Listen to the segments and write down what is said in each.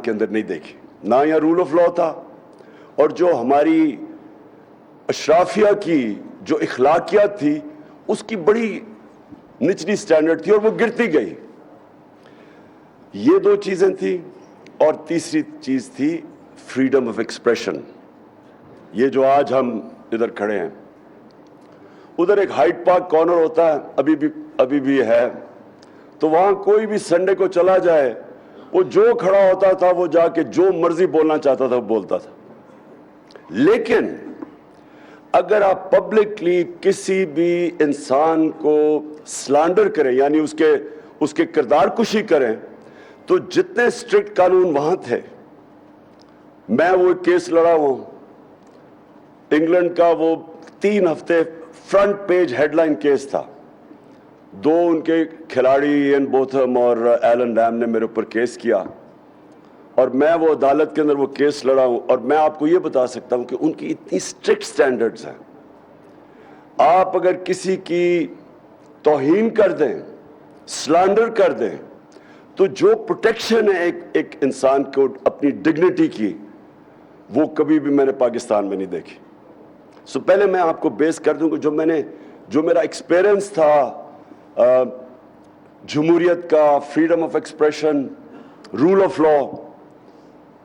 کے اندر نہیں دیکھی، نہ یہاں رول آف لا تھا، اور جو ہماری اشرافیہ کی جو اخلاقیات تھی اس کی بڑی نچلی سٹینڈرڈ تھی اور وہ گرتی گئی۔ یہ دو چیزیں تھیں، اور تیسری چیز تھی فریڈم آف ایکسپریشن۔ یہ جو آج ہم ادھر کھڑے ہیں، ادھر ایک ہائیڈ پارک کارنر ہوتا ہے، ابھی بھی ہے، تو وہاں کوئی بھی سنڈے کو چلا جائے، وہ جو کھڑا ہوتا تھا وہ جا کے جو مرضی بولنا چاہتا تھا وہ بولتا تھا۔ لیکن اگر آپ پبلکلی کسی بھی انسان کو سلانڈر کریں، یعنی اس کے کردار کشی کریں، تو جتنے اسٹرکٹ قانون وہاں تھے، میں وہ ایک کیس لڑا ہوں انگلینڈ کا، وہ 3 ہفتے front page headline case تھا، 2 ان کے کھلاڑی ایئن بوتھم اور ایلن ریم نے میرے اوپر کیس کیا، اور میں وہ عدالت کے اندر وہ کیس لڑا ہوں، اور میں آپ کو یہ بتا سکتا ہوں کہ ان کی اتنی اسٹرکٹ سٹینڈرڈز ہیں، آپ اگر کسی کی توہین کر دیں، سلانڈر کر دیں، تو جو پروٹیکشن ہے ایک انسان کو اپنی ڈگنیٹی کی، وہ کبھی بھی میں نے پاکستان میں نہیں دیکھی۔ سو پہلے میں آپ کو بیس کر دوں کہ جو میرا ایکسپیرئنس تھا جمہوریت کا، freedom of expression, rule of law,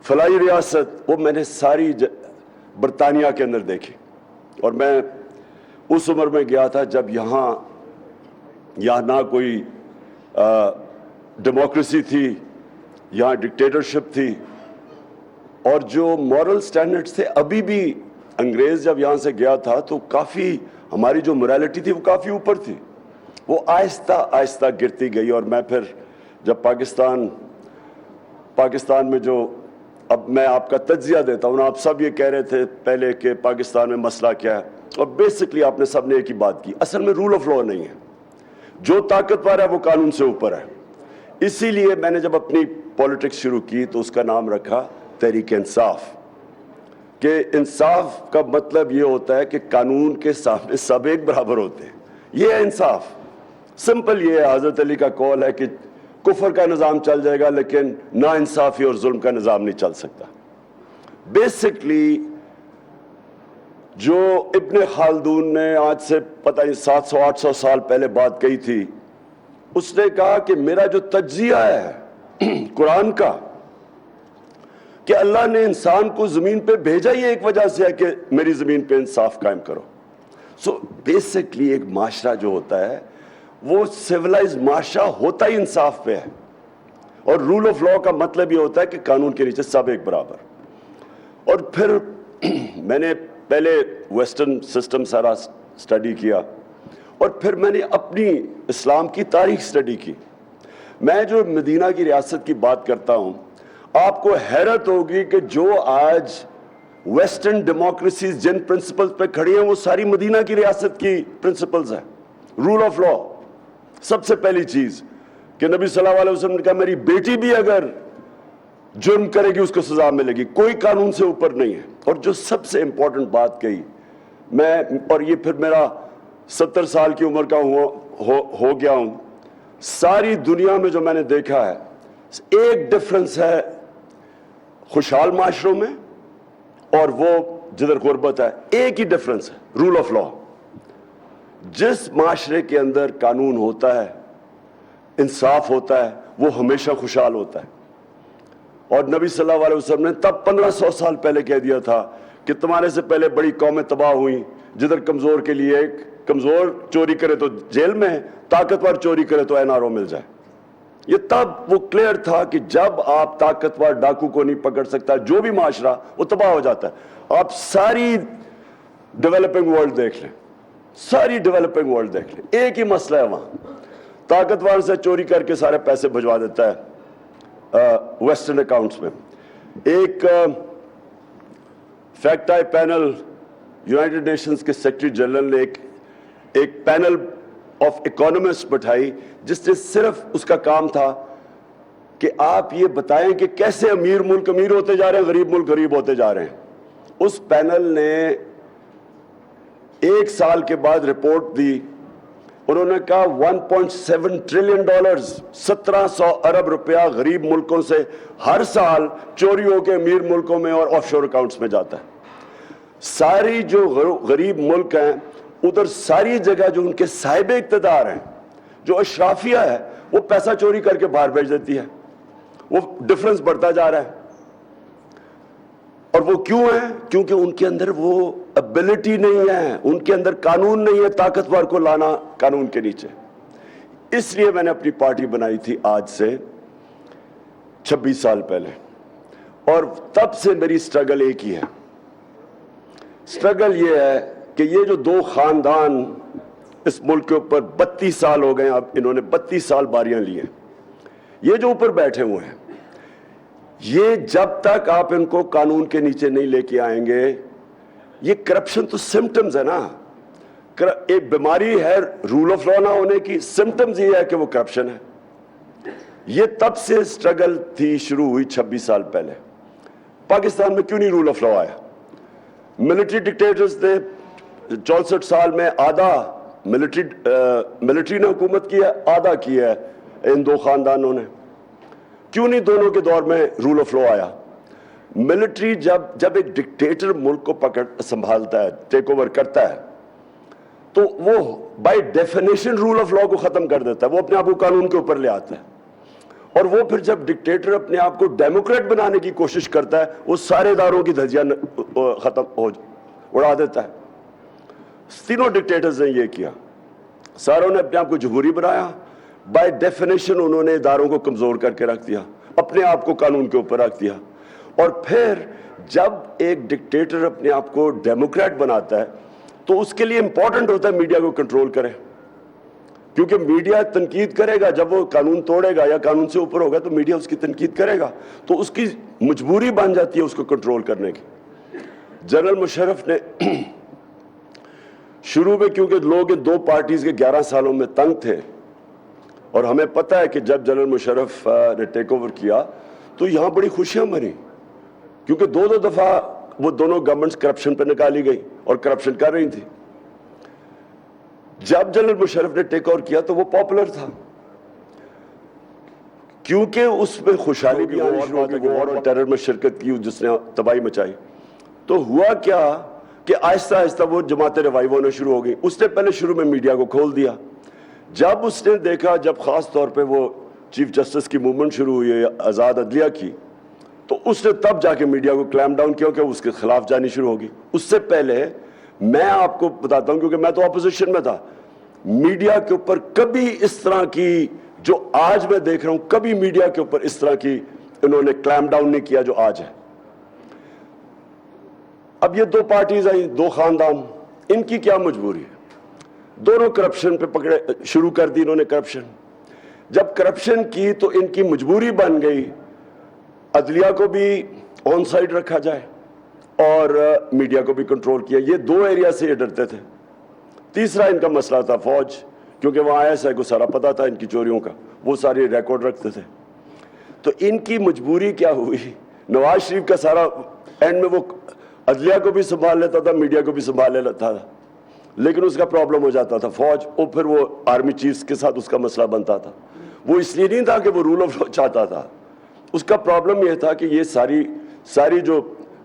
فلاحی ریاست، وہ میں نے ساری برطانیہ کے اندر دیکھی، اور میں اس عمر میں گیا تھا جب یہاں نہ کوئی ڈیموکریسی تھی، یہاں ڈکٹیٹرشپ تھی، اور جو مورل سٹینڈرڈز تھے، ابھی بھی انگریز جب یہاں سے گیا تھا تو کافی ہماری جو موریلٹی تھی وہ کافی اوپر تھی، وہ آہستہ آہستہ گرتی گئی۔ اور میں پھر جب پاکستان میں جو، اب میں آپ کا تجزیہ دیتا ہوں، آپ سب یہ کہہ رہے تھے پہلے کہ پاکستان میں مسئلہ کیا ہے، اور بیسکلی آپ نے سب نے ایک ہی بات کی، اصل میں رول آف لا نہیں ہے، جو طاقتور ہے وہ قانون سے اوپر ہے۔ اسی لیے میں نے جب اپنی پولیٹکس شروع کی تو اس کا نام رکھا تحریک انصاف، کہ انصاف کا مطلب یہ ہوتا ہے کہ قانون کے سامنے سب ایک برابر ہوتے ہیں، یہ ہے انصاف۔ سمپل یہ ہے، حضرت علی کا قول ہے کہ کفر کا نظام چل جائے گا لیکن نا انصافی اور ظلم کا نظام نہیں چل سکتا۔ بیسکلی جو ابن خلدون نے آج سے پتہ نہیں 700-800 سال پہلے بات کہی تھی، اس نے کہا کہ میرا جو تجزیہ ہے قرآن کا، کہ اللہ نے انسان کو زمین پہ بھیجا ہی ایک وجہ سے ہے کہ میری زمین پہ انصاف قائم کرو۔ سو بیسکلی ایک معاشرہ جو ہوتا ہے وہ سیولائز معاشرہ ہوتا ہی انصاف پہ ہے، اور رول آف لا کا مطلب یہ ہوتا ہے کہ قانون کے نیچے سب ایک برابر۔ اور پھر میں نے پہلے ویسٹرن سسٹم سارا سٹڈی کیا، اور پھر میں نے اپنی اسلام کی تاریخ سٹڈی کی۔ میں جو مدینہ کی ریاست کی بات کرتا ہوں، آپ کو حیرت ہوگی کہ جو آج ویسٹرن ڈیموکریسیز جن پرنسپلز پہ کھڑی ہیں وہ ساری مدینہ کی ریاست کی پرنسپلز ہیں۔ رول آف لا، سب سے پہلی چیز کہ نبی صلی اللہ علیہ وسلم نے کہا میری بیٹی بھی اگر جرم کرے گی اس کو سزا ملے گی، کوئی قانون سے اوپر نہیں ہے۔ اور جو سب سے امپورٹنٹ بات کہی میں، اور یہ پھر میرا 70 سال کی عمر کا ہو گیا ہوں، ساری دنیا میں جو میں نے دیکھا ہے، ایک ڈفرنس ہے خوشحال معاشروں میں اور وہ جدھر غربت ہے، ایک ہی ڈفرنس ہے، رول آف لا۔ جس معاشرے کے اندر قانون ہوتا ہے، انصاف ہوتا ہے، وہ ہمیشہ خوشحال ہوتا ہے۔ اور نبی صلی اللہ علیہ وسلم نے تب 1500 سال پہلے کہہ دیا تھا کہ تمہارے سے پہلے بڑی قومیں تباہ ہوئیں، جدھر کمزور کے لیے ایک کمزور چوری کرے تو جیل میں ہے، طاقتور چوری کرے تو این آر او مل جائے۔ یہ تب وہ کلیئر تھا کہ جب آپ طاقتور ڈاکو کو نہیں پکڑ سکتا، جو بھی معاشرہ وہ تباہ ہو جاتا ہے۔ آپ ساری ڈیولپنگ ورلڈ دیکھ لیں، ساری ڈیولپنگ ورلڈ دیکھ لیں، ایک ہی مسئلہ ہے وہاں، طاقتور سے چوری کر کے سارے پیسے بھجوا دیتا ہے ویسٹرن اکاؤنٹس میں۔ ایک fact I panel, United nations کے سیکرٹری جنرل نے ایک پینل آف اکانومسٹ بٹھائی جس سے صرف اس کا کام تھا کہ آپ یہ بتائیں کہ کیسے امیر ملک امیر ہوتے جا رہے ہیں، غریب ملک غریب ہوتے جا رہے ہیں۔ اس پینل نے 1 سال کے بعد رپورٹ دی، انہوں نے کہا 1.7 ٹریلین ڈالرز 1700 ارب روپیہ غریب ملکوں سے ہر سال چوری ہو کے امیر ملکوں میں اور آف شور اکاؤنٹس میں جاتا ہے. ساری جو غریب ملک ہیں ادھر ساری جگہ جو ان کے صاحب اقتدار ہیں, جو اشرافیہ ہے, وہ پیسہ چوری کر کے باہر بھیج دیتی ہے. وہ ڈفرنس بڑھتا جا رہا ہے. اور وہ کیوں ہے؟ کیونکہ ان کے اندر وہ ابیلٹی نہیں ہے, ان کے اندر قانون نہیں ہے طاقتور کو لانا قانون کے نیچے. اس لیے میں نے اپنی پارٹی بنائی تھی آج سے 26 سال پہلے, اور تب سے میری سٹرگل ایک ہی ہے. سٹرگل یہ ہے کہ یہ جو دو خاندان اس ملک کے اوپر 32 سال ہو گئے, اب انہوں نے 32 سال باریاں لی ہیں, یہ جو اوپر بیٹھے ہوئے ہیں, یہ جب تک آپ ان کو قانون کے نیچے نہیں لے کے آئیں گے, یہ کرپشن تو سمٹمز ہے نا, ایک بیماری ہے رول آف لا نہ ہونے کی, سمٹمز یہ ہے کہ وہ کرپشن ہے. یہ تب سے سٹرگل تھی, شروع ہوئی 26 سال پہلے. پاکستان میں کیوں نہیں رول آف لا آیا؟ ملٹری ڈکٹیٹرز نے 64 سال میں آدھا ملٹری نے حکومت کی ہے, آدھا کی ہے ان دو خاندانوں نے. کیوں نہیں دونوں کے دور میں رول آف لا آیا؟ ملٹری جب ایک ڈکٹیٹر ملک کو سنبھالتا ہے, ٹیک اوور کرتا ہے, تو وہ by definition rule of law کو ختم کر دیتا ہے, وہ اپنے آپ کو قانون کے اوپر لے آتا ہے. اور وہ پھر جب ڈکٹیٹر اپنے آپ کو ڈیموکریٹ بنانے کی کوشش کرتا ہے, وہ سارے اداروں کی دھجیاں اڑا دیتا ہے. تینوں ڈکٹیٹرز نے یہ کیا, ساروں نے اپنے آپ کو جمہوری بنایا, بائی ڈیفینیشن انہوں نے اداروں کو کمزور کر کے رکھ دیا, اپنے آپ کو قانون کے اوپر رکھ دیا. اور پھر جب ایک ڈکٹیٹر اپنے آپ کو ڈیموکریٹ بناتا ہے تو اس کے لیے امپورٹنٹ ہوتا ہے میڈیا کو کنٹرول کرے, کیونکہ میڈیا تنقید کرے گا. جب وہ قانون توڑے گا یا قانون سے اوپر ہوگا تو میڈیا اس کی تنقید کرے گا, تو اس کی مجبوری بن جاتی ہے اس کو کنٹرول کرنے کی. جنرل مشرف نے شروع میں, کیونکہ لوگ دو پارٹیز کے 11 سالوں میں تنگ تھے, اور ہمیں پتہ ہے کہ جب جنرل مشرف نے ٹیک اوور کیا تو یہاں بڑی خوشیاں بنی, کیونکہ دو دفعہ وہ دونوں گورنمنٹس کرپشن پہ نکالی گئی اور کرپشن کر رہی تھی. جب جنرل مشرف نے ٹیک اوور کیا تو وہ پاپولر تھا, کیونکہ اس میں خوشحالی بھی آنی شروع ہو گئی, اور ٹیرر میں شرکت کی جس نے تباہی مچائی. تو ہوا کیا کہ آہستہ آہستہ وہ جماعتیں ریوائیو ہونا شروع ہو گئی. اس نے پہلے شروع میں میڈیا کو کھول دیا. جب اس نے دیکھا, جب خاص طور پہ وہ چیف جسٹس کی موومنٹ شروع ہوئی آزاد عدلیہ کی, تو اس نے تب جا کے میڈیا کو کلیم ڈاؤن کیا کہ اس کے خلاف جانی شروع ہوگی. اس سے پہلے میں آپ کو بتاتا ہوں, کیونکہ میں تو اپوزیشن میں تھا, میڈیا کے اوپر کبھی اس طرح کی جو آج میں دیکھ رہا ہوں, کبھی میڈیا کے اوپر اس طرح کی انہوں نے کلیم ڈاؤن نہیں کیا جو آج ہے. اب یہ دو پارٹیز آئی, دو خاندان, ان کی کیا مجبوری ہے؟ دونوں کرپشن پہ پکڑے شروع کر دی انہوں نے کرپشن. جب کرپشن کی تو ان کی مجبوری بن گئی عدلیہ کو بھی آن سائڈ رکھا جائے اور میڈیا کو بھی کنٹرول کیا. یہ دو ایریا سے یہ ڈرتے تھے. تیسرا ان کا مسئلہ تھا فوج, کیونکہ وہاں ISI کو سارا پتا تھا ان کی چوریوں کا, وہ ساری ریکارڈ رکھتے تھے. تو ان کی مجبوری کیا ہوئی, نواز شریف کا سارا اینڈ میں وہ عدلیہ کو بھی سنبھال لیتا تھا, میڈیا کو بھی سنبھال لیتا تھا, لیکن اس کا پرابلم ہو جاتا تھا فوج, اور پھر وہ آرمی چیفز کے ساتھ اس کا مسئلہ بنتا تھا. وہ اس لیے نہیں تھا کہ وہ رول آف لا چاہتا تھا, اس کا پرابلم یہ تھا کہ یہ ساری جو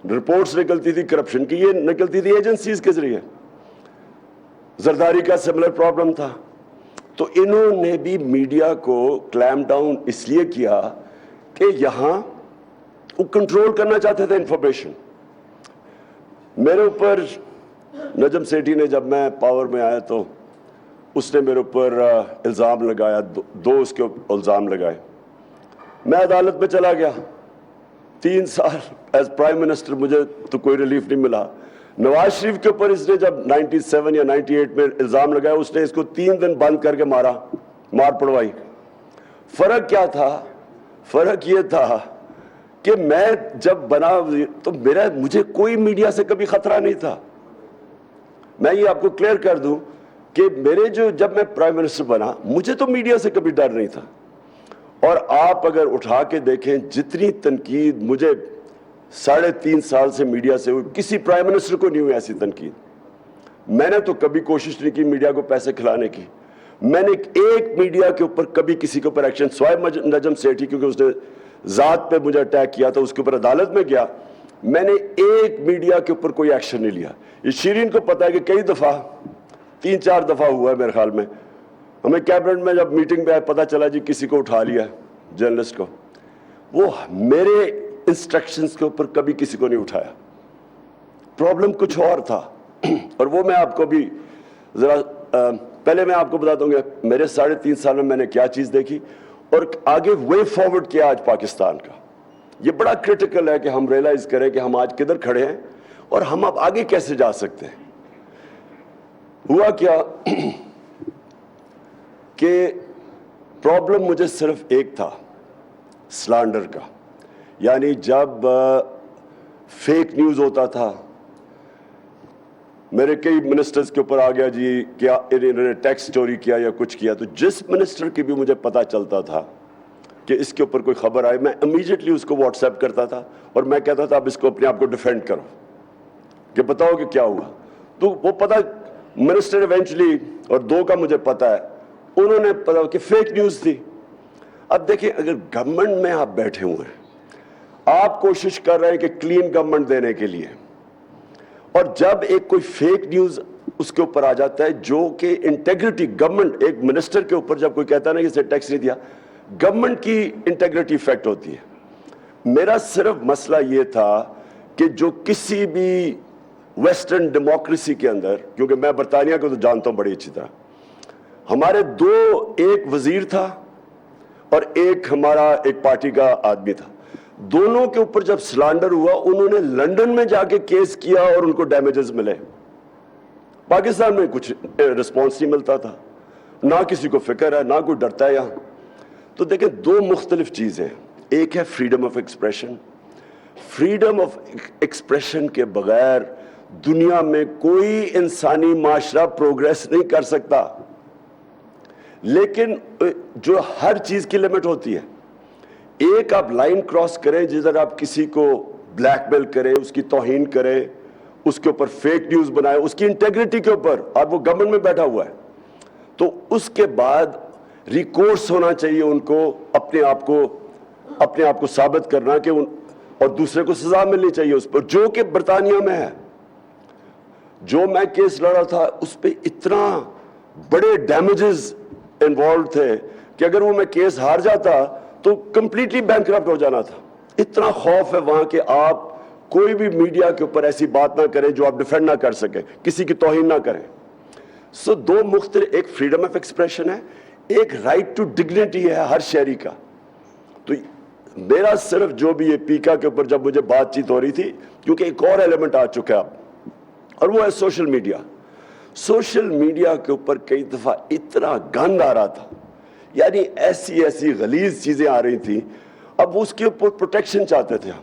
رپورٹس نکلتی تھی کرپشن کی, یہ نکلتی تھی ایجنسیز کے ذریعے. زرداری کا سملر پرابلم تھا. تو انہوں نے بھی میڈیا کو کلیم ڈاؤن اس لیے کیا کہ یہاں وہ کنٹرول کرنا چاہتے تھے انفارمیشن. میرے اوپر نجم سیٹھی نے, جب میں پاور میں آیا تو اس نے میرے اوپر الزام لگایا, دو اس کے الزام لگائے. میں عدالت میں چلا گیا, 3 سال ایز پرائم منسٹر مجھے تو کوئی ریلیف نہیں ملا. نواز شریف کے اوپر اس نے جب 97 یا 98 میں الزام لگایا, اس نے اس کو 3 دن بند کر کے مار پڑوائی. فرق کیا تھا؟ فرق یہ تھا کہ میں جب بنا تو مجھے کوئی میڈیا سے کبھی خطرہ نہیں تھا. میں یہ آپ کو کلیئر کر دوں کہ جب میں پرائم منسٹر بنا, مجھے تو میڈیا سے کبھی ڈر نہیں تھا. اور آپ اگر اٹھا کے دیکھیں جتنی تنقید مجھے 3.5 سال سے میڈیا سے ہوئی, کسی پرائم منسٹر کو نہیں ہوئی ایسی تنقید. میں نے تو کبھی کوشش نہیں کی میڈیا کو پیسے کھلانے کی. میں نے ایک میڈیا کے اوپر کبھی کسی کے اوپر ایکشن سوائے نجم سیٹھی کیونکہ اس نے ذات پہ مجھے اٹیک کیا تھا اس کے اوپر عدالت میں گیا, میں نے ایک میڈیا کے اوپر کوئی ایکشن نہیں لیا. یہ شیرین کو پتا ہے کہ کئی دفعہ 3-4 دفعہ ہوا ہے میرے خیال میں, ہمیں کیبنٹ میں جب میٹنگ پہ آئے پتا چلا جی کسی کو اٹھا لیا جرنلسٹ کو, وہ میرے انسٹرکشنز کے اوپر کبھی کسی کو نہیں اٹھایا. پرابلم کچھ اور تھا اور وہ میں آپ کو بھی ذرا پہلے میں آپ کو بتا دوں گا میرے 3.5 سال میں نے کیا چیز دیکھی اور آگے وے فارورڈ کیا آج پاکستان کا. یہ بڑا کرٹیکل ہے کہ ہم ریئلائز کریں کہ ہم آج کدھر کھڑے ہیں اور ہم اب آگے کیسے جا سکتے ہیں. ہوا کیا کہ پرابلم مجھے صرف ایک تھا, سلانڈر کا. یعنی جب فیک نیوز ہوتا تھا, میرے کئی منسٹرز کے اوپر آ گیا جی کیا انہوں نے ٹیکس چوری کیا یا کچھ کیا, تو جس منسٹر کی بھی مجھے پتا چلتا تھا کہ اس کے اوپر کوئی خبر آئے, میں امیجیٹلی اس کو واٹس ایپ کرتا تھا اور میں کہتا تھا اب اس کو اپنے آپ کو ڈیفینڈ کرو کہ بتاؤ کہ کیا ہوا. تو وہ پتا منسٹر ایونچولی, اور 2 کا مجھے پتا ہے, انہوں نے پتا کہ فیک نیوز تھی. اب دیکھیں اگر گورنمنٹ میں آپ بیٹھے ہوئے ہیں, آپ کوشش کر رہے ہیں کہ کلین گورنمنٹ دینے کے لیے, اور جب ایک کوئی فیک نیوز اس کے اوپر آ جاتا ہے جو کہ انٹیگریٹی گورنمنٹ, ایک منسٹر کے اوپر جب کوئی کہتا ہے نا کہ اسے ٹیکس نہیں دیا, گورنمنٹ کی انٹیگریٹی افیکٹ ہوتی ہے. میرا صرف مسئلہ یہ تھا کہ جو کسی بھی ویسٹرن ڈیموکریسی کے اندر, کیونکہ میں برطانیہ کو تو جانتا ہوں بڑی اچھی طرح, ہمارے 2 ایک وزیر تھا اور ایک ہمارا ایک پارٹی کا آدمی تھا, دونوں کے اوپر جب سلانڈر ہوا انہوں نے لنڈن میں جا کے کیس کیا اور ان کو ڈیمیجز ملے. پاکستان میں کچھ رسپانس نہیں ملتا تھا, نہ کسی کو فکر ہے, نہ کوئی ڈرتا ہے یہاں. تو دیکھیں 2 مختلف چیزیں, ایک ہے freedom of expression. Freedom of expression کے بغیر دنیا میں کوئی انسانی معاشرہ پروگریس نہیں کر سکتا. لیکن جو ہر چیز کی لمٹ ہوتی ہے, ایک آپ لائن کراس کریں جدھر آپ کسی کو بلیک میل کریں, اس کی توہین کریں, اس کے اوپر فیک نیوز بنائیں, اس کی انٹیگریٹی کے اوپر, اور وہ گورنمنٹ میں بیٹھا ہوا ہے, تو اس کے بعد ریکورس ہونا چاہیے ان کو اپنے آپ کو ثابت کرنا کہ اور دوسرے کو سزا ملنی چاہیے اس پر, جو کہ برطانیہ میں ہے. جو میں کیس لڑا تھا اس پہ اتنا بڑے ڈیمیجز انوالوڈ تھے کہ اگر وہ میں کیس ہار جاتا تو کمپلیٹلی بینکرپٹ ہو جانا تھا. اتنا خوف ہے وہاں کہ آپ کوئی بھی میڈیا کے اوپر ایسی بات نہ کریں جو آپ ڈیفینڈ نہ کر سکیں, کسی کی توہین نہ کریں. سو 2 مختلف, ایک فریڈم آف ایکسپریشن ہے, ایک رائٹ ٹو ڈگنیٹی ہے ہر شہری کا. تو میرا صرف جو بھی یہ پیکا کے اوپر جب مجھے بات چیت ہو رہی تھی, کیونکہ ایک اور ایلیمنٹ آ چکا ہے اب, اور وہ ہے سوشل میڈیا. سوشل میڈیا کے اوپر کئی دفعہ اتنا گند آ رہا تھا, یعنی ایسی غلیظ چیزیں آ رہی تھیں, اب اس کے اوپر پروٹیکشن چاہتے تھے ہم.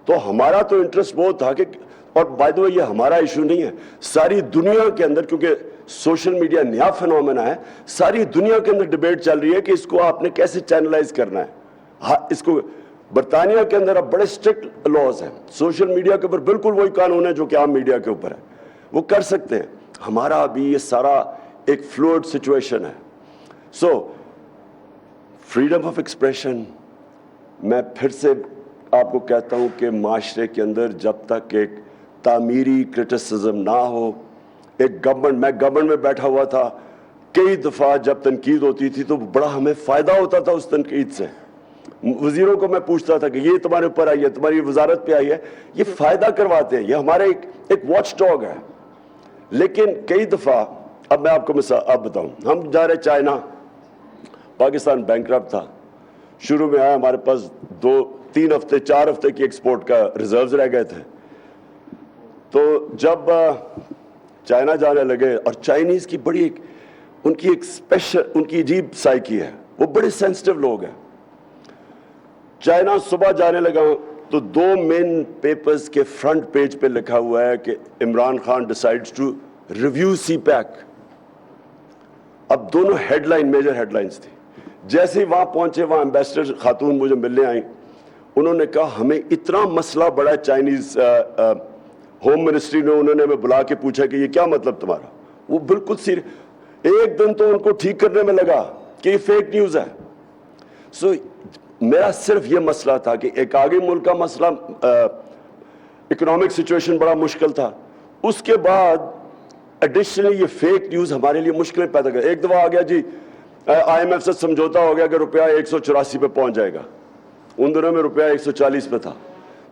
تو ہمارا تو انٹرسٹ بہت تھا کہ, اور بائی دی وے یہ ہمارا ایشو نہیں ہے, ساری دنیا کے اندر, کیونکہ سوشل میڈیا نیا فینومینا ہے, ساری دنیا کے اندر ڈیبیٹ چل رہی ہے کہ اس کو آپ نے کیسے چینلائز کرنا ہے. اس کو برطانیہ کے اندر اب بڑے اسٹرکٹ لاز ہیں سوشل میڈیا کے اوپر, بالکل وہی قانون ہے جو کہ عام میڈیا کے اوپر ہے, وہ کر سکتے ہیں. ہمارا ابھی یہ سارا ایک فلوئڈ سچویشن ہے. سو فریڈم آف ایکسپریشن, میں پھر سے آپ کو کہتا ہوں کہ معاشرے کے اندر جب تک ایک تعمیری کرٹیسزم نہ ہو, ایک گورنمنٹ, میں گورنمنٹ میں بیٹھا ہوا تھا, کئی دفعہ جب تنقید ہوتی تھی تو بڑا ہمیں فائدہ ہوتا تھا اس تنقید سے. وزیروں کو میں پوچھتا تھا کہ یہ تمہارے اوپر آئی ہے, تمہاری وزارت پہ آئی ہے, یہ فائدہ کرواتے ہیں, یہ ہمارے ایک واچ ڈاگ ہے. لیکن کئی دفعہ, اب میں آپ کو اب بتاؤں, ہم جا رہے چائنا, پاکستان بینکرپٹ تھا, شروع میں آیا ہمارے پاس 2-3 ہفتے 4 ہفتے کی ایکسپورٹ کا ریزروز رہ گئے تھے. تو جب چائنا جانے لگے, اور چائنیز کی بڑی ان کی ایک اسپیشل, ان کی عجیب سائیکی ہے, وہ بڑے سینسٹیو لوگ ہیں. چائنا صبح جانے لگا تو 2 مین پیپرز کے فرنٹ پیج پہ لکھا ہوا ہے کہ Imran Khan decides to review CPEC. اب دونوں headline, major headlines تھی. جیسے ہی وہاں پہنچے, وہاں ایمبیسڈر خاتون مجھے ملنے آئیں, انہوں نے کہا ہمیں اتنا مسئلہ بڑا ہے. چائنیز ہوم منسٹری نے, انہوں نے ہمیں بلا کے پوچھا کہ یہ کیا مطلب تمہارا, وہ بالکل ایک دن تو ان کو ٹھیک کرنے میں لگا کہ یہ فیک نیوز ہے. سو میرا صرف یہ مسئلہ تھا کہ ایک آگے ملک کا مسئلہ, اکنامک سچویشن بڑا مشکل تھا, اس کے بعد ایڈیشنلی یہ فیک نیوز ہمارے لیے مشکلیں پیدا کر. ایک دفعہ آ گیا جی IMF سے سمجھوتا ہو گیا کہ روپیہ 184 پہ پہنچ جائے گا, ان دنوں میں روپیہ 140 پہ تھا.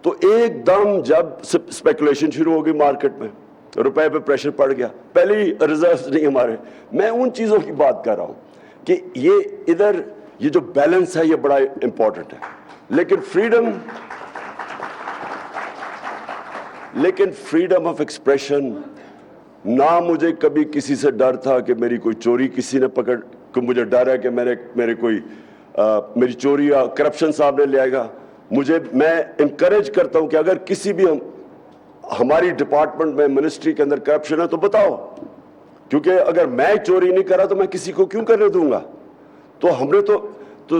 تو ایک دم جب اسپیکولیشن شروع ہو گئی مارکیٹ میں, روپے پہ پریشر پڑ گیا, پہلے ہی ریزروز نہیں ہمارے. میں ان چیزوں کی بات کر رہا ہوں کہ یہ ادھر یہ جو بیلنس ہے یہ بڑا امپورٹنٹ ہے. لیکن فریڈم آف ایکسپریشن, نہ مجھے کبھی کسی سے ڈر تھا کہ میری کوئی چوری کسی نے پکڑ, کہ مجھے ڈر ہے کہ میرے کوئی میری چوری یا کرپشن سامنے لے آئے گا. میں انکریج کرتا ہوں کہ اگر کسی بھی ہماری ڈپارٹمنٹ میں منسٹری کے اندر کرپشن ہے تو بتاؤ, کیونکہ اگر میں چوری نہیں کر رہا تو میں کسی کو کیوں کرنے دوں گا. تو ہم نے تو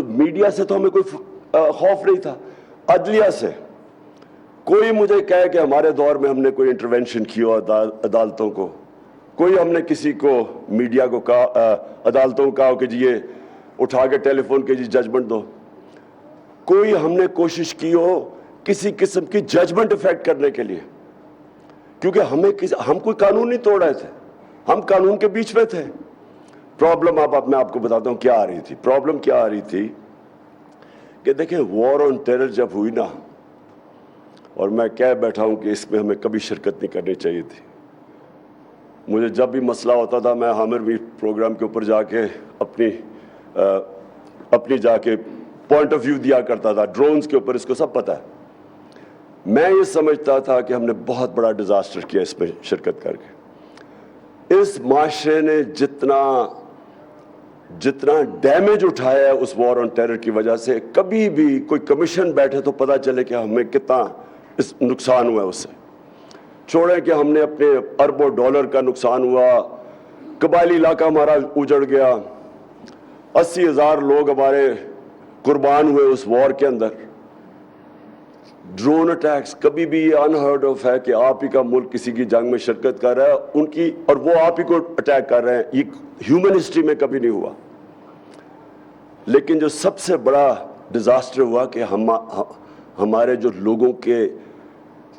میڈیا سے تو ہمیں کوئی خوف نہیں تھا. عدلیہ سے کوئی مجھے کہے کہ ہمارے دور میں ہم نے کوئی انٹروینشن کی ہو عدالتوں کو, کوئی ہم نے کسی کو میڈیا کو کہا, عدالتوں کو کہا کہ جی یہ اٹھا کے ٹیلی فون کے جی ججمنٹ دو, کوئی ہم نے کوشش کی ہو کسی قسم کی ججمنٹ افیکٹ کرنے کے لیے, کیونکہ ہم کوئی قانون نہیں توڑ رہے تھے, ہم قانون کے بیچ میں تھے. پرابلم میں آپ کو بتاتا ہوں کیا آ رہی تھی. پرابلم کیا آ رہی تھی کہ دیکھیں وار آن ٹیرر جب ہوئی نا, اور میں کہہ بیٹھا ہوں کہ اس میں ہمیں کبھی شرکت نہیں کرنی چاہیے تھی. مجھے جب بھی مسئلہ ہوتا تھا میں حامر بھی پروگرام کے اوپر جا کے اپنی جا کے پوائنٹ آف ویو دیا کرتا تھا ڈرونز کے اوپر, اس کو سب پتہ ہے. میں یہ سمجھتا تھا کہ ہم نے بہت بڑا ڈیزاسٹر کیا اس میں شرکت کر کے. اس معاشرے نے جتنا ڈیمیج اٹھایا ہے اس وار آن ٹیرر کی وجہ سے, کبھی بھی کوئی کمیشن بیٹھے تو پتہ چلے کہ ہمیں کتنا نقصان ہوا ہے اس سے. چھوڑیں کہ ہم نے اپنے اربوں ڈالر کا نقصان ہوا, قبائلی علاقہ ہمارا اجڑ گیا, 80,000 لوگ ہمارے قربان ہوئے اس وار کے اندر. ڈرون اٹیکس کبھی بھی یہ انہرڈ آف ہے کہ آپ ہی کا ملک کسی کی جنگ میں شرکت کر رہا ہے ان کی, اور وہ آپ ہی کو اٹیک کر رہے ہیں. یہ ہیومن ہسٹری میں کبھی نہیں ہوا. لیکن جو سب سے بڑا ڈیزاسٹر ہوا کہ ہمارے جو لوگوں کے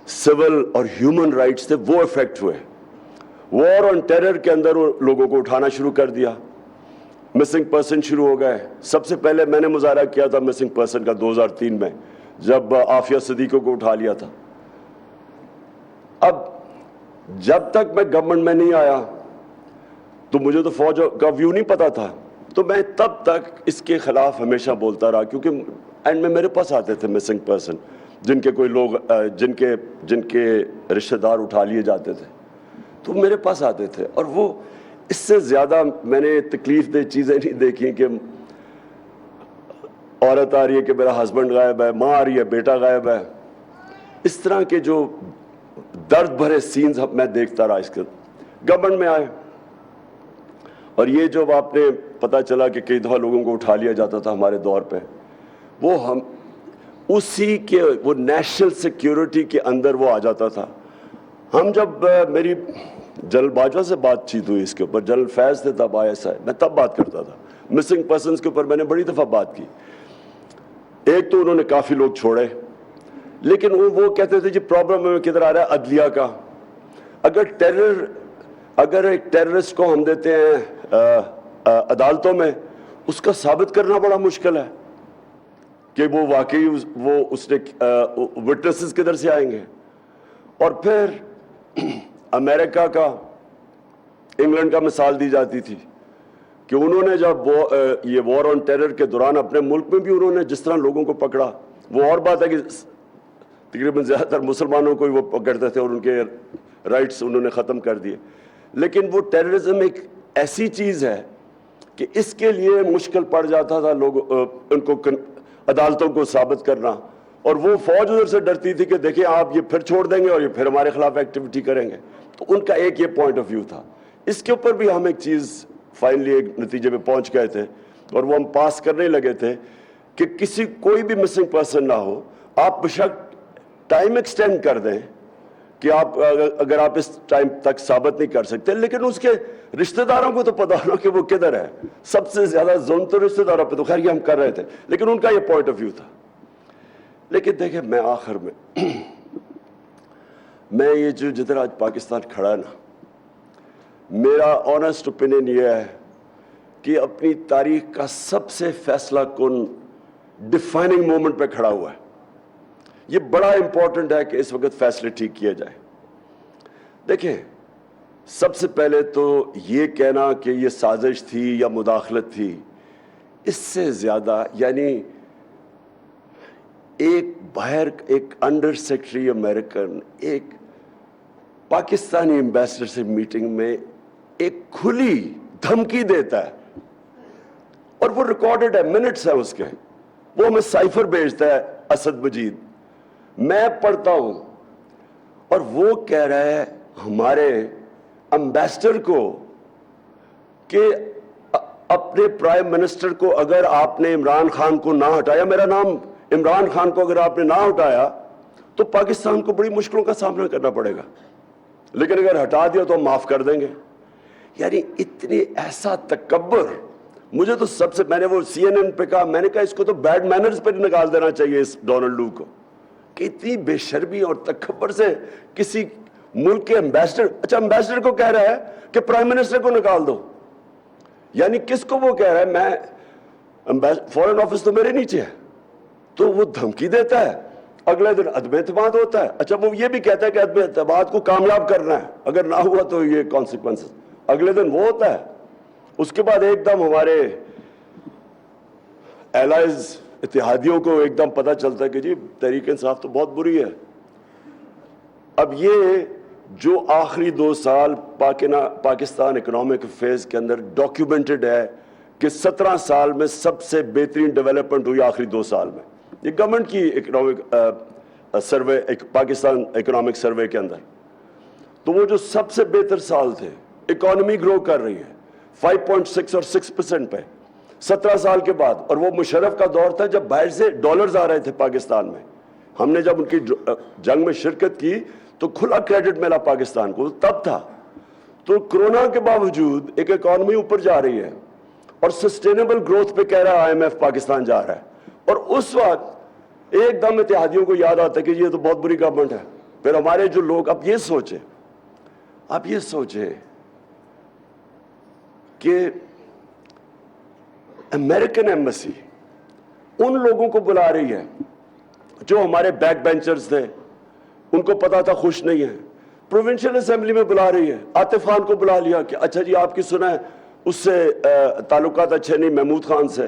سول اور ہیومن رائٹس تھے وہ افیکٹ ہوئے. وار آن ٹیرر کے اندر وہ لوگوں کو اٹھانا شروع کر دیا, مسنگ پرسن شروع ہو گئے. سب سے پہلے میں نے مظاہرہ کیا تھا مسنگ پرسن کا 2003 میں, جب عافیہ صدیقوں کو اٹھا لیا تھا. اب جب تک میں گورنمنٹ میں نہیں آیا تو مجھے تو فوج کا ویو نہیں پتا تھا, تو میں تب تک اس کے خلاف ہمیشہ بولتا رہا, کیونکہ اینڈ میں میرے پاس آتے تھے مسنگ پرسن جن کے کوئی لوگ جن کے رشتہ دار اٹھا لیے جاتے تھے, تو میرے پاس آتے تھے. اور وہ اس سے زیادہ میں نے تکلیف دہ چیزیں نہیں دیکھی کہ عورت آ رہی ہے کہ میرا ہسبینڈ غائب ہے, ماں آ رہی ہے بیٹا غائب ہے. اس طرح کے جو درد بھرے سینز میں دیکھتا رہا. اس کے گورنمنٹ میں آئے اور یہ جو آپ نے پتہ چلا کہ کئی دفعہ لوگوں کو اٹھا لیا جاتا تھا ہمارے دور پہ, وہ ہم اسی کے وہ نیشنل سیکیورٹی کے اندر وہ آ جاتا تھا. ہم جب میری جنرل باجوہ سے بات چیت ہوئی اس کے اوپر, جنرل فیض تھے تب ISI, میں تب بات کرتا تھا. مسنگ پرسنز کے اوپر میں نے بڑی دفعہ بات کی. ایک تو انہوں نے کافی لوگ چھوڑے, لیکن وہ کہتے تھے جی پرابلم کدھر آ رہا ہے عدلیہ کا. اگر ایک ٹیررسٹ کو ہم دیتے ہیں عدالتوں میں, اس کا ثابت کرنا بڑا مشکل ہے کہ وہ واقعی اس نے وٹنسز کدھر سے آئیں گے. اور پھر امریکہ کا, انگلینڈ کا مثال دی جاتی تھی کہ انہوں نے جب یہ وار آن ٹیرر کے دوران اپنے ملک میں بھی انہوں نے جس طرح لوگوں کو پکڑا, وہ اور بات ہے کہ تقریباً زیادہ تر مسلمانوں کو ہی وہ پکڑتے تھے اور ان کے رائٹس انہوں نے ختم کر دیے. لیکن وہ ٹیررزم ایک ایسی چیز ہے کہ اس کے لیے مشکل پڑ جاتا تھا ان کو عدالتوں کو ثابت کرنا. اور وہ فوج ادھر سے ڈرتی تھی کہ دیکھیں آپ یہ پھر چھوڑ دیں گے اور یہ پھر ہمارے خلاف ایکٹیویٹی کریں گے. تو ان کا ایک یہ پوائنٹ آف ویو تھا. اس کے اوپر بھی ہم ایک چیز فائنلی ایک نتیجے پہ پہنچ گئے تھے اور وہ ہم پاس کرنے لگے تھے کہ کوئی بھی مسنگ پرسن نہ ہو, آپ بشک ٹائم ایکسٹینڈ کر دیں, کہ آپ اگر آپ اس ٹائم تک ثابت نہیں کر سکتے، لیکن اس کے رشتہ داروں کو تو پتا ہونا کہ وہ کدھر ہے. سب سے زیادہ ظلم تو رشتہ داروں پہ، تو خیر یہ ہم کر رہے تھے، لیکن ان کا یہ پوائنٹ آف ویو تھا. لیکن دیکھیں میں آخر میں یہ جو جدھر آج پاکستان کھڑا ہے نا، میرا آنیسٹ اوپینین یہ ہے کہ اپنی تاریخ کا سب سے فیصلہ کن ڈیفائننگ مومنٹ پہ کھڑا ہوا ہے. یہ بڑا امپورٹنٹ ہے کہ اس وقت فیصلے ٹھیک کیے جائیں. دیکھیں سب سے پہلے تو یہ کہنا کہ یہ سازش تھی یا مداخلت تھی، اس سے زیادہ یعنی ایک باہر ایک انڈر سیکرٹری امریکن ایک پاکستانی ایمبیسڈر سے میٹنگ میں ایک کھلی دھمکی دیتا ہے، اور وہ ریکارڈڈ ہے، منٹس ہیں اس کے، وہ ہمیں سائفر بھیجتا ہے اسد مجید، میں پڑھتا ہوں، اور وہ کہہ رہا ہے ہمارے امبیسڈر کو کہ اپنے پرائم منسٹر کو اگر آپ نے عمران خان کو نہ ہٹایا، میرا نام عمران خان کو اگر آپ نے نہ ہٹایا تو پاکستان کو بڑی مشکلوں کا سامنا کرنا پڑے گا، لیکن اگر ہٹا دیا تو ہم معاف کر دیں گے. یعنی اتنے ایسا تکبر. مجھے تو سب سے، میں نے وہ سی این این پہ کہا، میں نے کہا اس کو تو بیڈ مینرز پہ نکال دینا چاہیے اس ڈونلڈ لو کو، کہ اتنی بے شرمی اور تکبر سے کسی ملک کے امبیسڈر، اچھا امبیسڈر کو کہہ رہا ہے کہ پرائم منسٹر کو نکال دو. یعنی کس کو وہ کہہ رہا ہے؟ میں فورن آفس تو میرے نیچے ہے، تو وہ دھمکی دیتا ہے. اگلے دن عدم اعتماد ہوتا ہے. اچھا وہ یہ بھی کہتا ہے کہ عدم اعتماد کو کامیاب کرنا ہے، اگر نہ ہوا تو یہ کانسیکوینسز. اگلے دن وہ ہوتا ہے. اس کے بعد ایک دم ہمارے ایلائز اتحادیوں کو ایک دم پتہ چلتا ہے کہ جی تحریک انصاف تو بہت بری ہے. اب یہ جو آخری 2 سال پاکستان اکنامک افیئرز کے اندر ڈاکیومنٹڈ ہے کہ 17 سال میں سب سے بہترین ڈیولپمنٹ ہوئی آخری 2 سال میں، یہ گورنمنٹ کی economic survey, Pakistan economic survey کے اندر، تو وہ جو سب سے بہتر سال تھے، اکانومی گرو کر رہی ہے 5.6 اور 6% پہ 17 سال کے بعد. اور وہ مشرف کا دور تھا جب باہر سے ڈالرز آ رہے تھے پاکستان میں. ہم نے جب ان کی جنگ میں شرکت کی تو کھلا کریڈٹ ملا پاکستان کو، تب تھا. تو کرونا کے باوجود ایک اکانومی اوپر جا رہی ہے اور سسٹینیبل گروتھ پہ کہہ رہا ہے آئی ایم ایف پاکستان جا رہا ہے. اور اس وقت ایک دم اتحادیوں کو یاد آتا ہے کہ یہ تو بہت بری گورنمنٹ ہے. پھر ہمارے جو لوگ، اب یہ سوچیں کہ امریکن ایمبیسی ان لوگوں کو بلا رہی ہے جو ہمارے بیک بینچرز تھے، ان کو پتا تھا خوش نہیں ہے. پروونشل اسمبلی میں بلا رہی ہے، عاطف خان کو بلا لیا کہ اچھا جی آپ کی سنا ہے اس سے تعلقات اچھے نہیں محمود خان سے،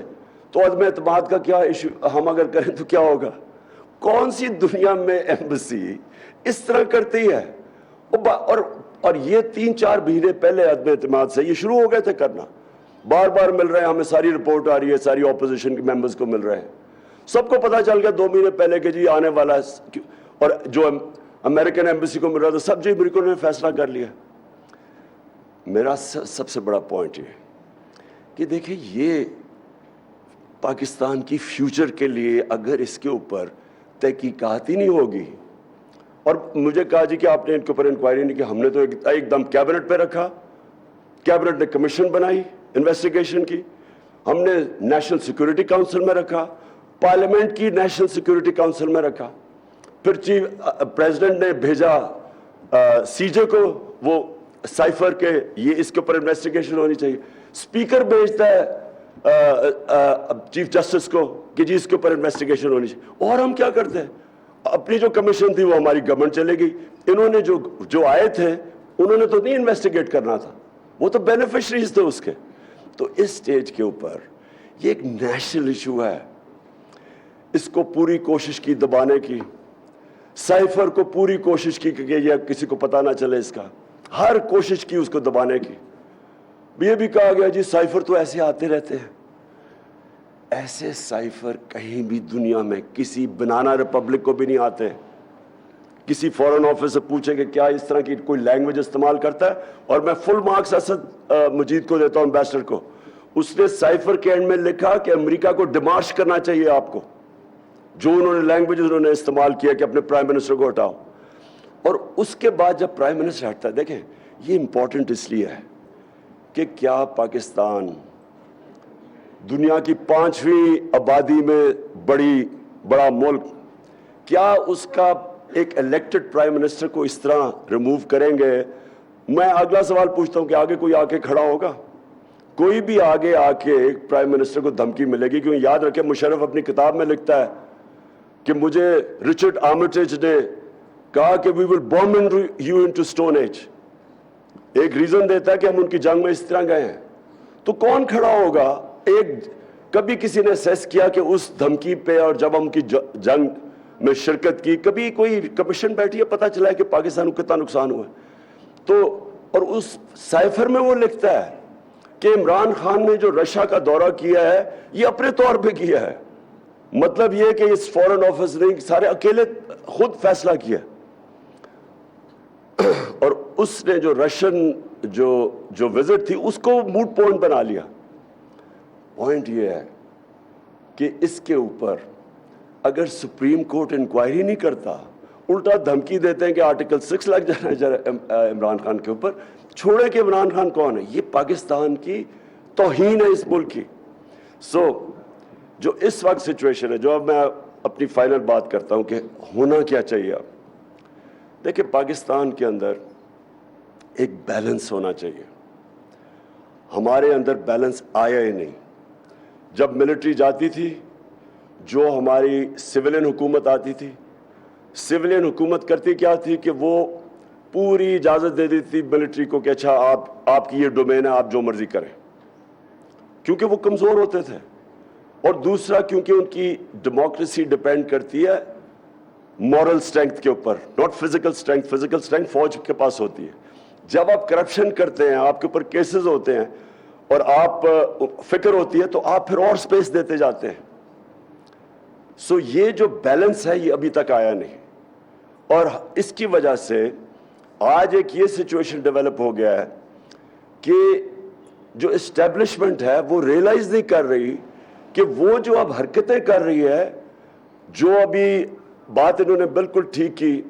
تو عدم اعتماد کا کیا ایشو، ہم اگر کریں تو کیا ہوگا. کون سی دنیا میں ایمبیسی اس طرح کرتی ہے؟ اور یہ 3-4 مہینے پہلے عدم اعتماد سے یہ شروع ہو گئے تھے کرنا. بار بار مل رہے ہیں ہمیں، ساری رپورٹ آ رہی ہے، ساری اپوزیشن کے ممبرز کو مل رہے ہیں. سب کو پتا چل گیا 2 مہینے پہلے کہ جی آنے والا ہے. اور جو امریکن ایمبیسی کو مل رہا تھا سب جی امریکن نے فیصلہ کر لیا. میرا سب سے بڑا پوائنٹ یہ کہ دیکھیں یہ پاکستان کی فیوچر کے لیے اگر اس کے اوپر تحقیقات ہی نہیں ہوگی، اور مجھے کہا جی کہ آپ نے ان کے اوپر انکوائری نہیں کی، ہم نے تو ایک دم کیبنٹ پہ رکھا، کیبنٹ نے کمیشن بنائی انویسٹیگیشن کی، ہم نے نیشنل سیکورٹی کاؤنسل میں رکھا، پارلیمنٹ کی نیشنل سیکورٹی کاؤنسل میں رکھا، پھر پریزیڈنٹ نے بھیجا سی جے کو وہ سائفر کے یہ اس کے اوپر انویسٹیگیشن ہونی چاہیے. اسپیکر بھیجتا ہے چیف جسٹس کو کہ جی اس کے اوپر انویسٹیگیشن ہونی چاہیے. اور ہم کیا کرتے ہیں؟ اپنی جو کمیشن تھی وہ ہماری گورنمنٹ چلے گئی. انہوں نے جو آئے تھے انہوں نے تو نہیں انویسٹیگیٹ کرنا تھا، وہ تو بینیفیشریز تھے اس کے. تو اس سٹیج کے اوپر یہ ایک نیشنل ایشو ہے، اس کو پوری کوشش کی دبانے کی، سائفر کو پوری کوشش کی کہ یہ کسی کو پتہ نہ چلے، اس کا ہر کوشش کی اس کو دبانے کی. یہ بھی کہا گیا جی سائفر تو ایسے آتے رہتے ہیں. ایسے سائفر کہیں بھی دنیا میں کسی بنانا ریپبلک کو بھی نہیں آتے. کسی فورن آفس سے پوچھے کہ کیا اس طرح کی کوئی لینگویج استعمال کرتا ہے، اور میں فل مارکس اسد مجید کو دیتا ہوں امبیسڈر کو. اس نے سائفر کے اینڈ میں لکھا کہ امریکہ کو ڈیمارش کرنا چاہیے آپ کو، جو انہوں نے لینگویج انہوں نے استعمال کیا کہ اپنے پرائم منسٹر کو ہٹاؤ. اور اس کے بعد جب پرائم منسٹر ہٹتا ہے, دیکھیں یہ امپورٹنٹ اس لیے ہے کہ کیا پاکستان دنیا کی 5ویں آبادی میں بڑا ملک, کیا اس کا ایک الیکٹڈ پرائم منسٹر کو اس طرح ریموو کریں گے؟ میں اگلا سوال پوچھتا ہوں کہ آگے کوئی آ کے کھڑا ہوگا؟ کوئی بھی آگے آ کے پرائم منسٹر کو دھمکی ملے گی؟ کیونکہ یاد رکھیں مشرف اپنی کتاب میں لکھتا ہے کہ مجھے رچرڈ آرمیٹیج نے کہا کہ we will bomb you into stone age. ایک ریزن دیتا ہے کہ ہم ان کی جنگ میں اس طرح گئے ہیں. تو کون کھڑا ہوگا؟ کبھی کسی نے اسیس کیا کہ اس دھمکی پہ اور جب ہم کی جنگ میں شرکت کی, کبھی کوئی کمیشن بیٹھی ہے, پتہ چلا ہے کہ پاکستان کو کتنا نقصان ہوا ہے؟ تو اور اس سائفر میں وہ لکھتا ہے کہ عمران خان نے جو رشیا کا دورہ کیا ہے یہ اپنے طور پہ کیا ہے. مطلب یہ کہ اس فورن آفس نے سارے اکیلے خود فیصلہ کیا, اور اس نے جو رشین جو وزٹ تھی اس کو موڈ پوائنٹ بنا لیا. پوائنٹ یہ ہے کہ اس کے اوپر اگر سپریم کورٹ انکوائری نہیں کرتا, الٹا دھمکی دیتے ہیں کہ آرٹیکل 6 لگ جانا ہے عمران خان کے اوپر, چھوڑے کہ عمران خان کون ہے. یہ پاکستان کی توہین ہے اس ملک کی. جو اس وقت سچویشن ہے, جو اب میں اپنی فائنل بات کرتا ہوں کہ ہونا کیا چاہیے. اب دیکھیں پاکستان کے اندر ایک بیلنس ہونا چاہیے. ہمارے اندر بیلنس آیا ہی نہیں. جب ملٹری جاتی تھی, جو ہماری سویلین حکومت آتی تھی, سویلین حکومت کرتی کیا تھی کہ وہ پوری اجازت دے دیتی تھی ملٹری کو کہ اچھا آپ کی یہ ڈومین ہے, آپ جو مرضی کریں, کیونکہ وہ کمزور ہوتے تھے. اور دوسرا کیونکہ ان کی ڈیموکریسی ڈیپینڈ کرتی ہے مورل سٹرینگتھ کے اوپر, ناٹ فزیکل سٹرینگتھ. فزیکل سٹرینگتھ فوج کے پاس ہوتی ہے. جب آپ کرپشن کرتے ہیں, آپ کے اوپر کیسز ہوتے ہیں اور آپ فکر ہوتی ہے, تو آپ پھر اور سپیس دیتے جاتے ہیں. یہ جو بیلنس ہے یہ ابھی تک آیا نہیں, اور اس کی وجہ سے آج ایک یہ سچویشن ڈیولپ ہو گیا ہے کہ جو اسٹیبلشمنٹ ہے وہ ریئلائز نہیں کر رہی کہ وہ جو اب حرکتیں کر رہی ہے, جو ابھی بات انہوں نے بالکل ٹھیک کی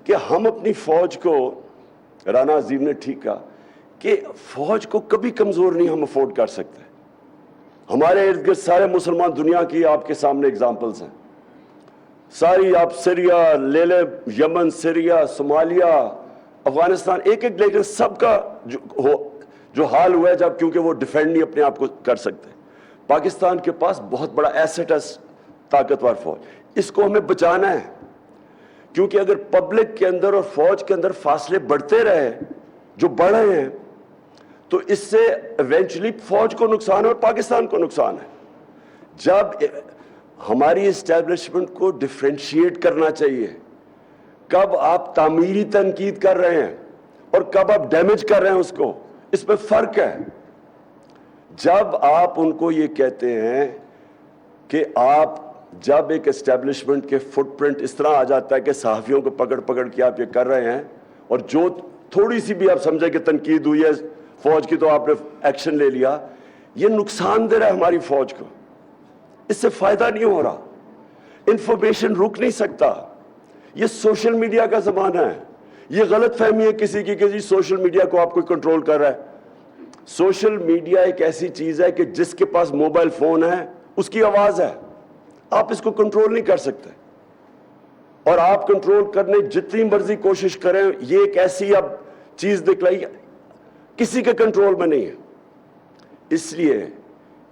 کہ ہم اپنی فوج کو, رانا عظیم نے ٹھیک کہا کہ فوج کو کبھی کمزور نہیں ہم افورڈ کر سکتے. ہمارے ارد گرد سارے مسلمان دنیا کی آپ کے سامنے اگزامپلز ہیں. ساری آپ سیریا لے لیں, یمن, سیریا, صومالیہ, افغانستان, ایک لیکن سب کا جو حال ہوا ہے جب کیونکہ وہ ڈیفینڈ نہیں اپنے آپ کو کر سکتے. پاکستان کے پاس بہت بڑا ایسٹ ہے, طاقتور فوج. اس کو ہمیں بچانا ہے, کیونکہ اگر پبلک کے اندر اور فوج کے اندر فاصلے بڑھتے رہے جو بڑھ رہے ہیں, تو اس سے ایونچولی فوج کو نقصان ہے اور پاکستان کو نقصان ہے. جب ہماری اسٹیبلشمنٹ کو ڈیفرینشیٹ کرنا چاہیے, کب آپ تعمیری تنقید کر رہے ہیں اور کب آپ ڈیمیج کر رہے ہیں اس کو, اس میں فرق ہے. جب آپ ان کو یہ کہتے ہیں کہ آپ جب ایک اسٹیبلشمنٹ کے فٹ پرنٹ اس طرح آ جاتا ہے کہ صحافیوں کو پکڑ کے آپ یہ کر رہے ہیں, اور جو تھوڑی سی بھی آپ سمجھیں کہ تنقید ہوئی ہے فوج کی تو آپ نے ایکشن لے لیا, یہ نقصان دے رہا ہے ہماری فوج کو. اس سے فائدہ نہیں ہو رہا, انفارمیشن رک نہیں سکتا. یہ سوشل میڈیا کا زمانہ ہے. یہ غلط فہمی ہے کسی کی کہ جی سوشل میڈیا کو آپ کوئی کنٹرول کر رہا ہے. سوشل میڈیا ایک ایسی چیز ہے کہ جس کے پاس موبائل فون ہے اس کی آواز ہے, آپ اس کو کنٹرول نہیں کر سکتے. اور آپ کنٹرول کرنے جتنی مرضی کوشش کریں, یہ ایک ایسی اب چیز دکھلائی کسی کے کنٹرول میں نہیں ہے. اس لیے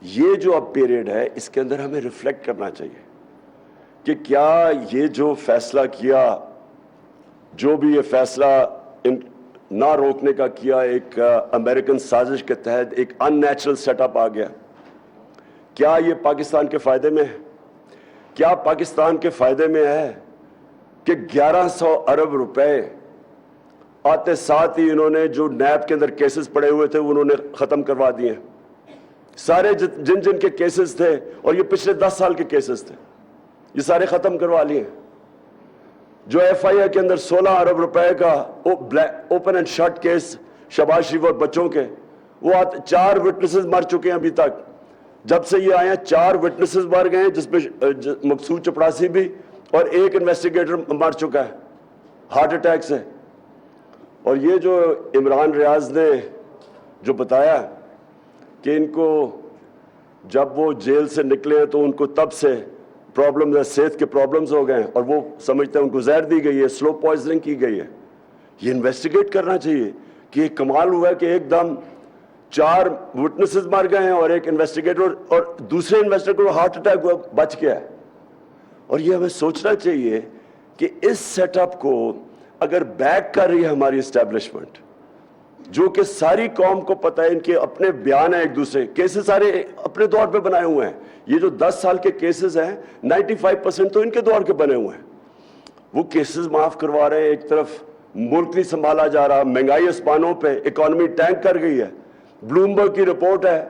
یہ جو اب پیریڈ ہے اس کے اندر ہمیں ریفلیکٹ کرنا چاہیے کہ کیا یہ جو فیصلہ کیا, جو بھی یہ فیصلہ نہ روکنے کا کیا, ایک امریکن سازش کے تحت ایک ان نیچرل سیٹ اپ آ گیا, کیا یہ پاکستان کے فائدے میں ہے؟ کیا پاکستان کے فائدے میں ہے کہ 1100 ارب روپے آتے ساتھ ہی انہوں نے جو نیب کے اندر کیسز پڑے ہوئے تھے انہوں نے ختم کروا دیے. سارے جن کے کیسز تھے, اور یہ پچھلے 10 سال کے کیسز تھے, یہ سارے ختم کروا لیے. جو ایف آئی اے کے اندر 16 ارب روپے کا open and shut case Shehbaz Sharif اور بچوں کے, وہ 4 وٹنسز مر چکے ہیں ابھی تک. جب سے یہ آئے ہیں 4 وٹنسز مر گئے ہیں, جس میں مقصود چپڑاسی بھی, اور 1 انویسٹیگیٹر مر چکا ہے. ہارٹ اٹیک سے. اور یہ جو عمران ریاض نے جو بتایا کہ ان کو جب وہ جیل سے نکلے ہیں تو ان کو تب سے پرابلمز ہے, صحت کے پرابلمز ہو گئے ہیں, اور وہ سمجھتے ہیں ان کو زہر دی گئی ہے, سلو پوائزننگ کی گئی ہے. یہ انویسٹیگیٹ کرنا چاہیے کہ یہ کمال ہوا ہے کہ ایک دم 4 وٹنسز مر گئے ہیں اور ایک انویسٹیگیٹر اور دوسرے انویسٹیگیٹر کو ہارٹ اٹیک ہوا, بچ گیا ہے. اور یہ ہمیں سوچنا چاہیے کہ اس سیٹ اپ کو اگر بیک کر رہی ہے ہماری اسٹیبلشمنٹ, جو کہ ساری قوم کو پتہ ہے, ان کے اپنے بیان ہیں, ایک دوسرے کیسز سارے اپنے دور پہ بنائے ہوئے ہیں. یہ جو 10 سال کے کیسز ہیں 95% تو ان کے دور کے بنے ہوئے ہیں. وہ کیسز معاف کروا رہے ہیں. ایک طرف ملک نہیں سنبھالا جا رہا, مہنگائی اسپانوں پہ, اکانومی ٹینک کر گئی ہے. بلومبرگ کی رپورٹ ہے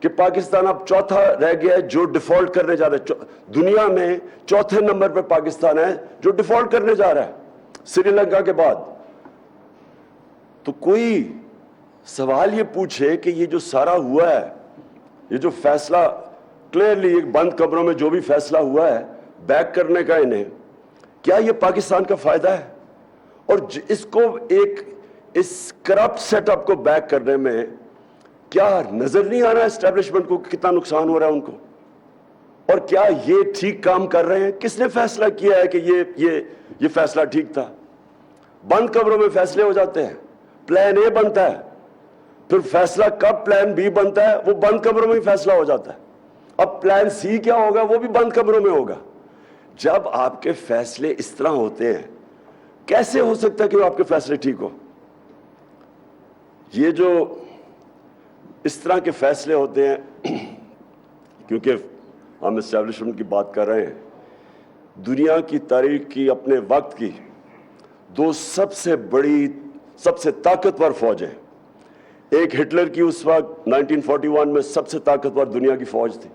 کہ پاکستان اب چوتھا رہ گیا ہے جو ڈیفالٹ کرنے جا رہا ہے. دنیا میں چوتھے نمبر پہ پاکستان ہے جو ڈیفالٹ کرنے جا رہا ہے, سری لنکا کے بعد. تو کوئی سوال یہ پوچھے کہ یہ جو سارا ہوا ہے, یہ جو فیصلہ کلیئرلی ایک بند کمروں میں جو بھی فیصلہ ہوا ہے بیک کرنے کا انہیں, کیا یہ پاکستان کا فائدہ ہے؟ اور اس کو ایک اس کرپٹ سیٹ اپ کو بیک کرنے میں کیا نظر نہیں آ رہا اسٹیبلشمنٹ کو کتنا نقصان ہو رہا ہے ان کو؟ اور کیا یہ ٹھیک کام کر رہے ہیں؟ کس نے فیصلہ کیا ہے کہ یہ فیصلہ ٹھیک تھا؟ بند کمروں میں فیصلے ہو جاتے ہیں, پلان اے بنتا ہے, پھر فیصلہ کب پلان بی بنتا ہے وہ بند کمروں میں ہی فیصلہ ہو جاتا ہے. اب پلان سی کیا ہوگا وہ بھی بند کمروں میں ہوگا. جب آپ کے فیصلے اس طرح ہوتے ہیں کیسے ہو سکتا ہے کہ آپ کے فیصلے ٹھیک ہو؟ یہ جو اس طرح کے فیصلے ہوتے ہیں, کیونکہ ہم اسٹیبلشمنٹ کی بات کر رہے ہیں, دنیا کی تاریخ کی اپنے وقت کی 2 سب سے بڑی سب سے طاقتور فوجیں, ایک ہٹلر کی اس وقت 1941 میں سب سے طاقتور دنیا کی فوج تھی,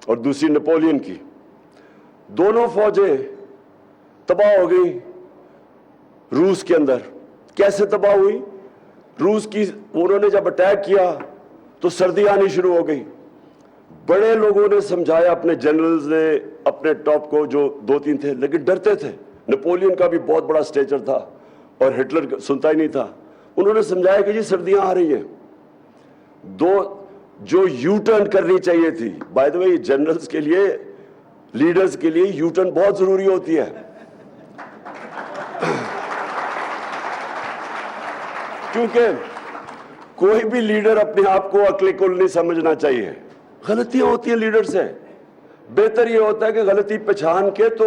اور دوسری نپولین کی. دونوں فوجیں تباہ ہو گئی روس کے اندر. کیسے تباہ ہوئی؟ روس کی انہوں نے جب اٹیک کیا تو سردی آنی شروع ہو گئی. بڑے لوگوں نے سمجھایا, اپنے جنرلز نے, اپنے ٹاپ کو جو 2-3 تھے, لیکن ڈرتے تھے. نپولین کا بھی بہت بڑا اسٹیچر تھا اور ہٹلر سنتا ہی نہیں تھا. انہوں نے سمجھایا کہ جی سردیاں آ رہی ہیں, جو یو ٹرن کرنی چاہیے تھی. بائی دا وے جنرلز کے لیے, لیڈرز کے لیے یو ٹرن بہت ضروری ہوتی ہے, کیونکہ کوئی بھی لیڈر اپنے آپ کو عقل کل نہیں سمجھنا چاہیے. غلطیاں ہوتی ہیں لیڈر سے. بہتر یہ ہوتا ہے کہ غلطی پہچان کے, تو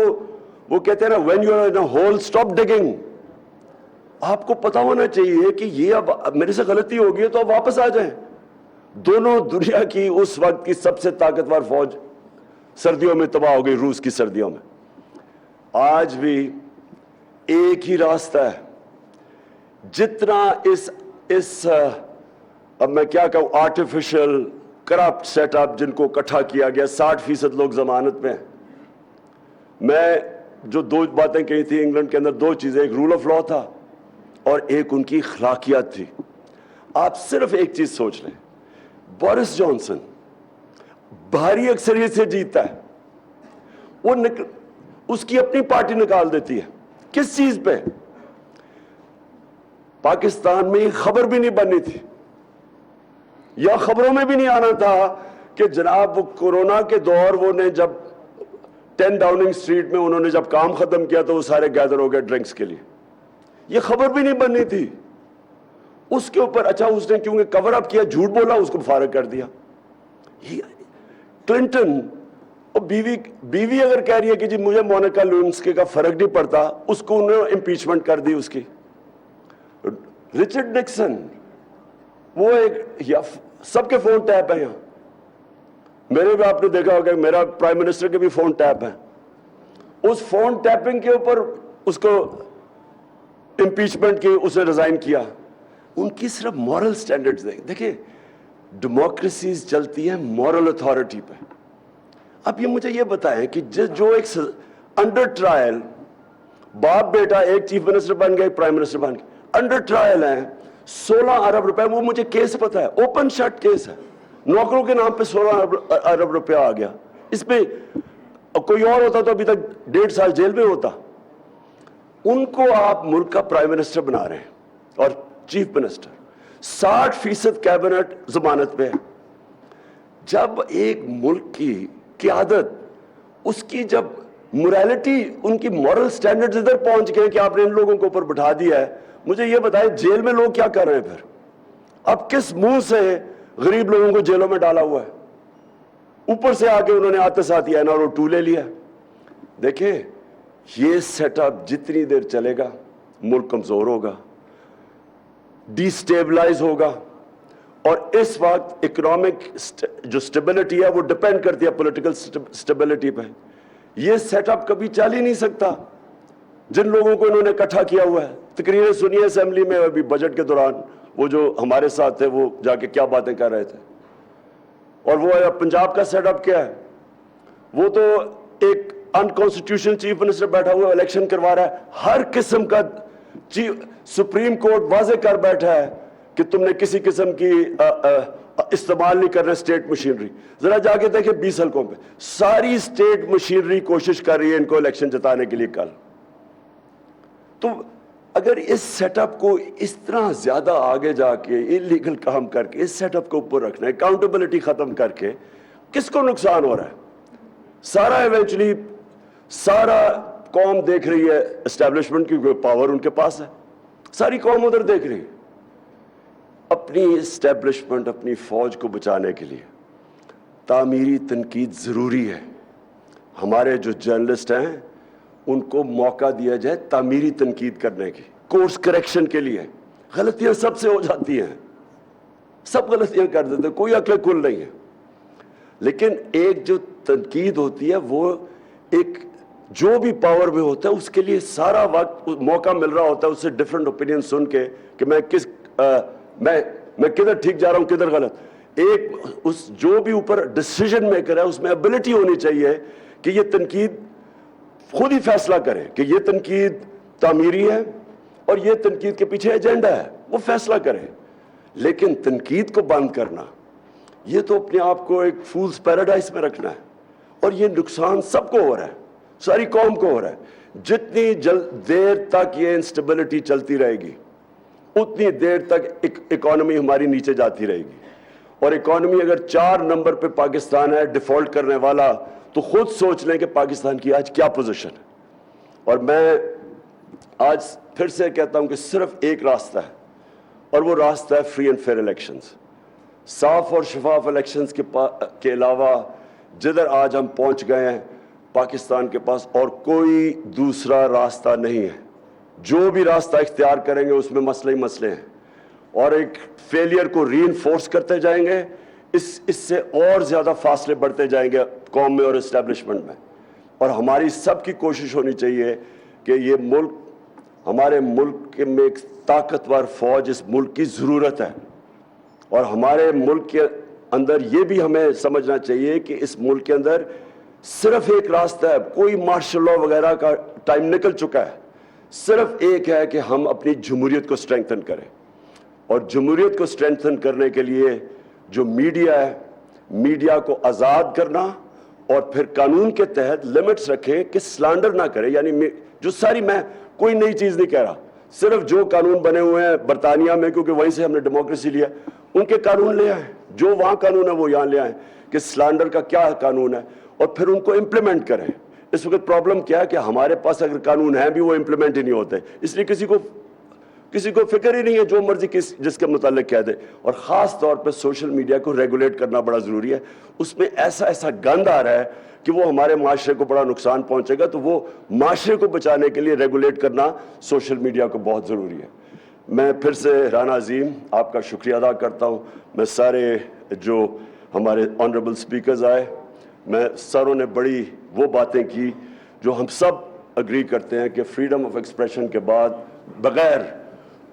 وہ کہتے ہیں نا when you are in a hole stop digging. آپ کو پتا ہونا چاہیے کہ یہ اب میرے سے غلطی ہو گئی ہے تو اب واپس آ جائیں. دونوں دنیا کی اس وقت کی سب سے طاقتور فوج سردیوں میں تباہ ہو گئی, روس کی سردیوں میں. آج بھی ایک ہی راستہ ہے. جتنا اس اب میں کیا کہوں, آرٹیفیشل کرپٹ سیٹ اپ جن کو اکٹھا کیا گیا, 60% لوگ ضمانت میں. میں جو 2 باتیں کہی تھی انگلینڈ کے اندر, 2 چیزیں, ایک رول آف لا تھا اور ایک ان کی اخلاقیات تھی. آپ صرف ایک چیز سوچ لیں, بورس جانسن بھاری اکثریت سے جیتتا ہے, وہ اس کی اپنی پارٹی نکال دیتی ہے. کس چیز پہ؟ پاکستان میں خبر بھی نہیں بننی تھی, یا خبروں میں بھی نہیں آنا تھا کہ جناب وہ کورونا کے دور, وہ نے جب 10 ڈاؤننگ اسٹریٹ میں انہوں نے جب کام ختم کیا تو وہ سارے گیدر ہو گئے ڈرنکس کے لیے. یہ خبر بھی نہیں بننی تھی. اس کے اوپر اچھا اس نے کیونکہ کور اپ کیا, جھوٹ بولا, اس کو فارغ کر دیا. کلنٹن اور بیوی اگر کہہ رہی ہے کہ جی مجھے مونیکا لیونسکی کا فرق نہیں پڑتا, اس کو انہوں نے امپیچمنٹ کر دی اس کی. رچرڈ نکسن, وہ ایک سب کے فون ٹیپ ہیں یہاں, میرے بھی آپ نے دیکھا ہوگا, میرا پرائم منسٹر کے بھی فون ٹیپ ہیں. اس فون ٹیپنگ کے اوپر اس کو امپیچمنٹ کی, اس نے ریزائن کیا. ان کی صرف مورل سٹینڈرڈز دیکھیں, ڈیموکریسیز چلتی ہیں مورل اتھارٹی پہ. اب یہ مجھے یہ بتائیں کہ جو ایک انڈر ٹرائل باپ بیٹا, ایک چیف منسٹر بن گئے, پرائم منسٹر بن گئے, انڈر ٹرائل ہیں, 16 ارب روپے, وہ مجھے کیس پتا ہے, اوپن شٹ کیس ہے, نوکروں کے نام پہ 16 ارب روپے آ گیا. اس پہ کوئی اور ہوتا تو ابھی تک 1.5 سال جیل میں ہوتا. ان کو آپ ملک کا پرائم منسٹر بنا رہے ہیں اور چیف منسٹر. 60% کیبنٹ ضمانت پہ ہے. جب ایک ملک کی قیادت, اس کی جب موریلٹی, ان کی مورل سٹینڈرڈز ادھر پہنچ گئے کہ آپ نے ان لوگوں کو اوپر بٹھا دیا ہے, مجھے یہ بتائیں جیل میں لوگ کیا کر رہے ہیں پھر؟ اب کس منہ سے غریب لوگوں کو جیلوں میں ڈالا ہوا ہے؟ اوپر سے آ کے انہوں نے آتے ساتھ NRO2 لے لیا. دیکھیں یہ سیٹ اپ جتنی دیر چلے گا ملک کمزور ہوگا, ڈی سٹیبلائز ہوگا, اور اس وقت اکنامک جو سٹیبلٹی ہے وہ ڈیپینڈ کرتی ہے پولیٹیکل سٹیبلٹی پہ. یہ سیٹ اپ کبھی چل ہی نہیں سکتا جن لوگوں کو انہوں نے اکٹھا کیا ہوا ہے. تقریریں سنیے اسمبلی میں ابھی بجٹ کے دوران, وہ جو ہمارے ساتھ تھے وہ جا کے کیا باتیں کر رہے تھے. اور وہ پنجاب کا سیٹ اپ کیا ہے؟ وہ تو ایک انکانسٹیٹیوشنل چیف منسٹر بیٹھا ہوا الیکشن کروا رہا ہے. ہر قسم کا سپریم کورٹ واضح کر بیٹھا ہے کہ تم نے کسی قسم کی استعمال نہیں کرنا اسٹیٹ مشینری. ذرا جا کے دیکھیں 20 حلقوں پہ ساری اسٹیٹ مشینری کوشش کر رہی ہے ان کو الیکشن جتانے کے لیے کل. تو اگر اس سیٹ اپ کو اس طرح زیادہ آگے جا کے انلیگل کام کر کے اس سیٹ اپ کو اوپر رکھنا ہے, اکاؤنٹیبلٹی ختم کر کے, کس کو نقصان ہو رہا ہے؟ سارا ایونچولی سارا قوم دیکھ رہی ہے اسٹیبلشمنٹ کی پاور ان کے پاس ہے, ساری قوم ادھر دیکھ رہی ہے. اپنی اسٹیبلشمنٹ, اپنی فوج کو بچانے کے لیے تعمیری تنقید ضروری ہے. ہمارے جو جرنلسٹ ہیں ان کو موقع دیا جائے تعمیری تنقید کرنے کی, کورس کریکشن کے لیے. غلطیاں سب سے ہو جاتی ہیں, سب غلطیاں کر دیتے ہیں, کوئی عقل کل نہیں ہے. لیکن ایک جو تنقید ہوتی ہے وہ ایک جو بھی پاور میں ہوتا ہے اس کے لیے سارا وقت موقع مل رہا ہوتا ہے اس سے ڈفرینٹ اوپینین سن کے کہ میں کدھر ٹھیک جا رہا ہوں کدھر غلط. ایک اس جو بھی اوپر ڈیسیژن میکر ہے اس میں ایبلٹی ہونی چاہیے کہ یہ تنقید خود ہی فیصلہ کرے کہ یہ تنقید تعمیری ہے اور یہ تنقید کے پیچھے ایجنڈا ہے, وہ فیصلہ کرے. لیکن تنقید کو بند کرنا یہ تو اپنے آپ کو ایک فولز پیراڈائز میں رکھنا ہے, اور یہ نقصان سب کو ہو رہا ہے, ساری قوم کو ہو رہا ہے. جتنی دیر تک یہ انسٹیبلٹی چلتی رہے گی اتنی دیر تک اکانومی ہماری نیچے جاتی رہے گی. اور اکانومی اگر 4 نمبر پہ پاکستان ہے ڈیفالٹ کرنے والا, تو خود سوچ لیں کہ پاکستان کی آج کیا پوزیشن ہے. اور میں آج پھر سے کہتا ہوں کہ صرف ایک راستہ ہے, اور وہ راستہ ہے فری اینڈ فیئر الیکشنز. صاف اور شفاف الیکشنز کے علاوہ جدھر آج ہم پہنچ گئے ہیں پاکستان کے پاس اور کوئی دوسرا راستہ نہیں ہے. جو بھی راستہ اختیار کریں گے اس میں مسئلے ہی مسئلے ہیں, اور ایک فیلئر کو ری انفورس کرتے جائیں گے, اس سے اور زیادہ فاصلے بڑھتے جائیں گے قوم میں اور اسٹیبلشمنٹ میں. اور ہماری سب کی کوشش ہونی چاہیے کہ یہ ملک, ہمارے ملک میں ایک طاقتور فوج اس ملک کی ضرورت ہے. اور ہمارے ملک کے اندر یہ بھی ہمیں سمجھنا چاہیے کہ اس ملک کے اندر صرف ایک راستہ ہے, کوئی مارشل لا وغیرہ کا ٹائم نکل چکا ہے. صرف ایک ہے کہ ہم اپنی جمہوریت کو اسٹرینگتھن کریں, اور جمہوریت کو اسٹرینگتھن کرنے کے لیے جو میڈیا ہے, میڈیا کو آزاد کرنا اور پھر قانون کے تحت لمٹس رکھیں کہ سلانڈر نہ کرے. یعنی جو ساری, میں کوئی نئی چیز نہیں کہہ رہا, صرف جو قانون بنے ہوئے ہیں برطانیہ میں, کیونکہ وہیں سے ہم نے ڈیموکریسی لیا, ان کے قانون لے آئیں, جو وہاں قانون ہے وہ یہاں لے آئیں کہ سلانڈر کا کیا قانون ہے, اور پھر ان کو امپلیمنٹ کریں. اس وقت پرابلم کیا ہے کہ ہمارے پاس اگر قانون ہیں بھی وہ امپلیمنٹ ہی نہیں ہوتے, اس لیے کسی کو فکر ہی نہیں ہے, جو مرضی جس کے متعلق کہہ دے. اور خاص طور پہ سوشل میڈیا کو ریگولیٹ کرنا بڑا ضروری ہے. اس میں ایسا گند آ رہا ہے کہ وہ ہمارے معاشرے کو بڑا نقصان پہنچے گا, تو وہ معاشرے کو بچانے کے لیے ریگولیٹ کرنا سوشل میڈیا کو بہت ضروری ہے. میں پھر سے رانا عظیم آپ کا شکریہ ادا کرتا ہوں. میں سارے جو ہمارے آنریبل سپیکرز آئے, میں ساروں نے بڑی وہ باتیں کی جو ہم سب اگری کرتے ہیں کہ فریڈم آف ایکسپریشن کے بعد بغیر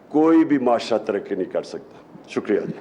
کوئی بھی معاشرہ ترقی نہیں کر سکتا. شکریہ جی.